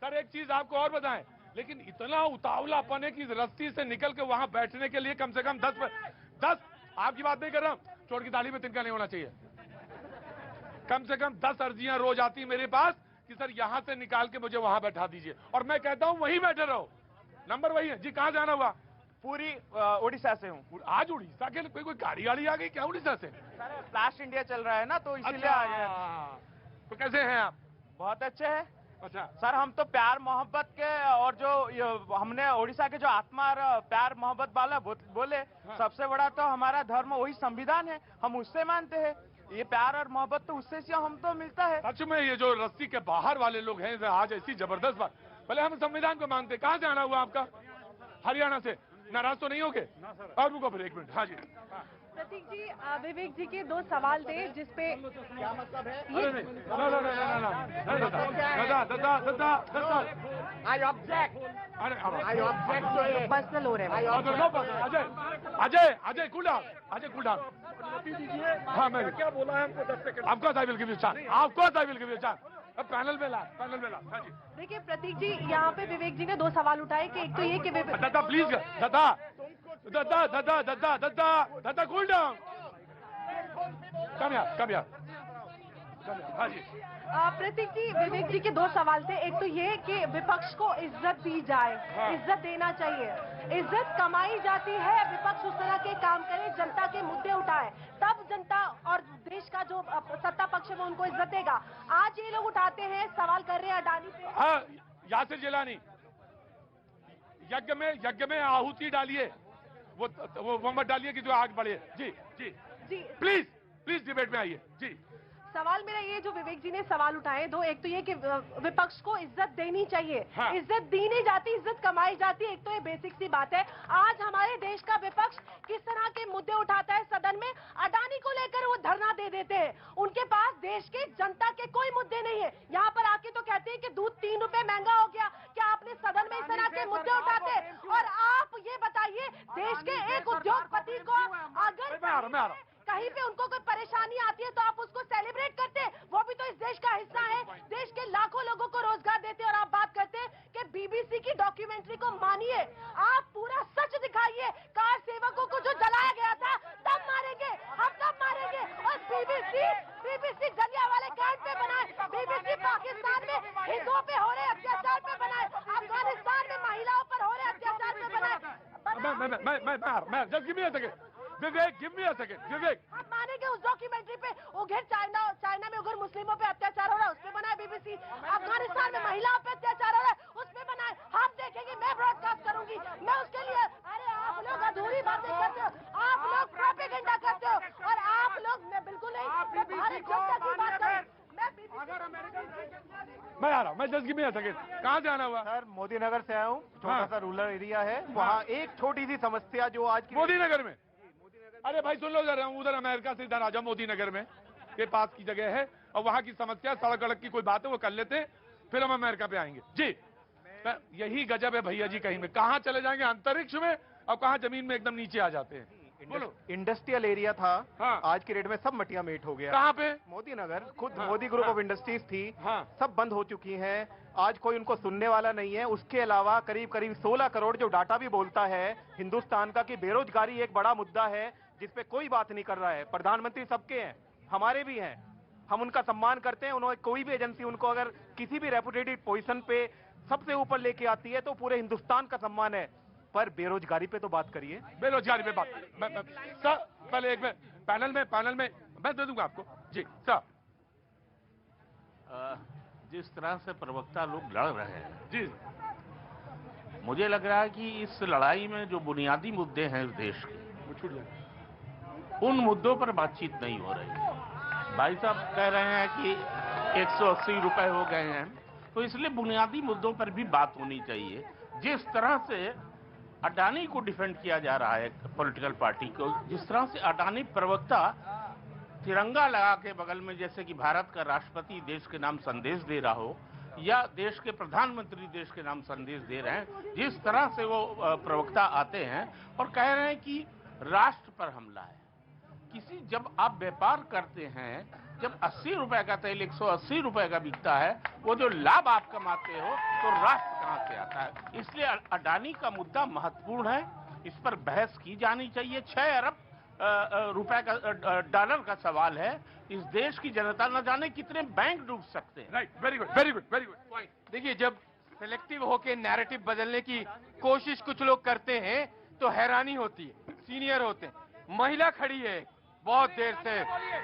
Sir एक चीज आपको और बताएं, लेकिन इतना उतावलापन है कि रस्सी से निकल के वहां बैठने के लिए कम से कम 10 आपकी बात नहीं कर रहा हूं, चोट की ताली में तिनका नहीं होना चाहिए। कम से कम 10 अर्जियां रोज आती है मेरे पास कि सर यहां से निकाल के मुझे वहां बैठा दीजिए, और मैं कहता हूं वहीं बैठे रहो। नंबर वही है जी। कहां जाना हुआ? पूरी उड़ीसा से हूँ। आज उड़ीसा के कोई गाड़ी आ गई क्या उड़ीसा से? सर फ्लैश इंडिया चल रहा है ना, तो इसीलिए आ गया। तो कैसे हैं आप? बहुत अच्छे हैं। अच्छा सर हम तो प्यार मोहब्बत के, और जो हमने उड़ीसा के जो आत्मा और प्यार मोहब्बत वाला बोले, सबसे बड़ा तो हमारा धर्म वही संविधान है, हम उससे मानते हैं। ये प्यार और मोहब्बत तो उससे हम तो मिलता है। सच में ये जो रस्सी के बाहर वाले लोग हैं आज ऐसी जबरदस्त बात, भले हम संविधान को मानते। कहां से आना हुआ आपका? हरियाणा से। नाराज तो नहीं होगे? और रुको फिर 1 मिनट। हाँ जी प्रतीक जी, विवेक जी के 2 सवाल थे जिसपे क्या मतलब है? आई ऑब्जेक्ट पर्सनल हो रहे हैं। Ajay cool down, Ajay cool down. हाँ मैं क्या बोला है हमको 10 second. Of course I will give you chance, of course I will give you chance. Panel में ला। हाँ जी देखिए प्रतीक जी, यहाँ पे विवेक जी ने 2 सवाल उठाए कि एक तो ये कि Datta please, Datta cool down. Come यार। हाँ जी प्रतीक जी, विवेक जी के 2 सवाल थे। एक तो ये कि विपक्ष को इज्जत दी जाए, इज्जत देना चाहिए। इज्जत कमाई जाती है, विपक्ष उस तरह के काम करे, जनता के मुद्दे उठाए, तब जनता और देश का जो सत्ता पक्ष है वो उनको इज्जत देगा। आज ये लोग उठाते हैं, सवाल कर रहे हैं अडानी पे। हाँ यासिर जिलानी, यज्ञ में आहुति डालिए, वो मत डालिए कि जो आग बढ़े। जी प्लीज डिबेट में आइए जी। सवाल मेरा ये, जो विवेक जी ने सवाल उठाए 2, एक तो ये कि विपक्ष को इज्जत देनी चाहिए। हाँ। इज्जत दी नहीं जाती, इज्जत कमाई जाती है। एक तो ये बेसिक सी बात है। आज हमारे देश का विपक्ष किस तरह के मुद्दे उठाता है सदन में, अडानी को लेकर वो धरना दे देते हैं। उनके पास देश के जनता के कोई मुद्दे नहीं है। यहाँ पर आके तो कहते हैं कि दूध 3 रुपए महंगा हो गया। क्या आपने सदन में इस तरह के मुद्दे उठाते? और आप ये बताइए, देश के एक उद्योगपति को अगर कहीं पे उनको कोई परेशानी आती है तो आप उसको सेलिब्रेट करते हैं। वो भी तो इस देश का हिस्सा है, देश के लाखों लोगों को रोजगार देते हैं। और आप बात करते हैं कि बीबीसी की डॉक्यूमेंट्री को मानिए, आप पूरा सच दिखाइए। कार सेवकों को जो जलाया गया था तब मारेंगे, हम तब मारेंगे। और बीबीसी जलियांवाला कांड पे बनाए, बीबीसी पाकिस्तान में हिंदुओं पे हो रहे अत्याचार पे बनाए, अफगानिस्तान में महिलाओं पर हो रहे अत्याचार पे बनाए। मैं just give me a second Vivek, give me a second Vivek. आप मानेंगे उस डॉक्यूमेंट्री पे? उधर चाइना में उधर मुस्लिमों पे अत्याचार हो रहा है, उस पे बनाए बीबीसी। अफगानिस्तान में महिलाओं पे अत्याचार हो रहा है, उस पे बनाए। हम देखेंगे, मैं ब्रॉडकास्ट करूंगी, मैं उसके लिए। अरे आप लोग अधूरी बातें करते हो, आप लोग प्रोपेगेंडा करते हो, और आप लोग, मैं बिल्कुल नहीं, मैं भारत जनता की बात करूं। मैं आ रहा हूँ, मैं just give me a second. कहाँ से आना हुआ? सर मोदी नगर से आया हूँ, छोटा सा रूरल एरिया है। वहाँ एक छोटी सी समस्या जो आज की मोदी नगर में। अरे भाई सुन लो जरा, उधर अमेरिका से इधर आ जाओ, मोदी नगर में के पास की जगह है, और वहां की समस्या सड़क अड़क की कोई बात है वो कर लेते हैं, फिर हम अमेरिका पे आएंगे जी। यही गजब है भैया जी, कहीं में कहां चले जाएंगे अंतरिक्ष में, और कहां जमीन में एकदम नीचे आ जाते हैं। बोलो। इंडस्ट्रियल एरिया था। हाँ। आज की डेट में सब मटिया मेट हो गया। कहां पे? मोदी नगर, खुद हाँ। मोदी ग्रुप ऑफ इंडस्ट्रीज थी। हाँ। सब बंद हो चुकी हैं। आज कोई उनको सुनने वाला नहीं है। उसके अलावा करीब 16 करोड़ जो डाटा भी बोलता है हिंदुस्तान का कि बेरोजगारी एक बड़ा मुद्दा है, जिसपे कोई बात नहीं कर रहा है। प्रधानमंत्री सबके हैं, हमारे भी हैं, हम उनका सम्मान करते हैं। उन्होंने कोई भी एजेंसी उनको अगर किसी भी रेपुटेटेड पोजीशन पे सबसे ऊपर लेके आती है तो पूरे हिंदुस्तान का सम्मान है। पर बेरोजगारी पे तो बात करिए। बेरोजगारी पे बात सर, पहले एक पैनल में मैं दे दूंगा आपको जी सर। जिस तरह से प्रवक्ता लोग लड़ रहे हैं जी, मुझे लग रहा है कि इस लड़ाई में जो बुनियादी मुद्दे हैं इस देश के, उन मुद्दों पर बातचीत नहीं हो रही है। भाई साहब कह रहे हैं कि 180 रुपए हो गए हैं, तो इसलिए बुनियादी मुद्दों पर भी बात होनी चाहिए। जिस तरह से अडानी को डिफेंड किया जा रहा है पॉलिटिकल पार्टी को, जिस तरह से अडानी प्रवक्ता तिरंगा लगा के बगल में जैसे कि भारत का राष्ट्रपति देश के नाम संदेश दे रहा हो, या देश के प्रधानमंत्री देश के नाम संदेश दे रहे हैं, जिस तरह से वो प्रवक्ता आते हैं और कह रहे हैं कि राष्ट्र पर हमला है, किसी जब आप व्यापार करते हैं, जब 80 रुपए का तेल 180 रुपए का बिकता है, वो जो लाभ आप कमाते हो तो राष्ट्र कहां से आता है? इसलिए अडानी का मुद्दा महत्वपूर्ण है, इस पर बहस की जानी चाहिए। 6 अरब रुपए का डॉलर का सवाल है। इस देश की जनता न जाने कितने बैंक डूब सकते हैं। Right, very good, very good, very good point. देखिए, जब सिलेक्टिव होके नैरेटिव बदलने की कोशिश कुछ लोग करते हैं तो हैरानी होती है। सीनियर होते हैं, महिला खड़ी है बहुत देर से,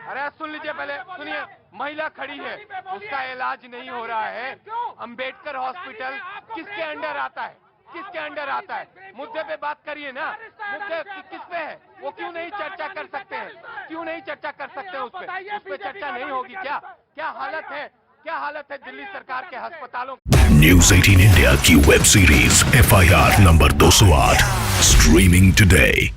अरे सुन लीजिए पहले, सुनिए, महिला खड़ी है, उसका इलाज नहीं हो रहा है। अंबेडकर हॉस्पिटल किसके अंडर आता है? किसके अंडर आता है? मुद्दे पे बात करिए ना। मुद्दे किस पे है? वो क्यों नहीं चर्चा कर सकते हैं? क्यों नहीं चर्चा कर सकते हैं? उस पे चर्चा नहीं होगी क्या? क्या हालत है? क्या हालत है दिल्ली सरकार के अस्पतालों? न्यूज़ 18 इंडिया की web series FIR number 208 streaming today.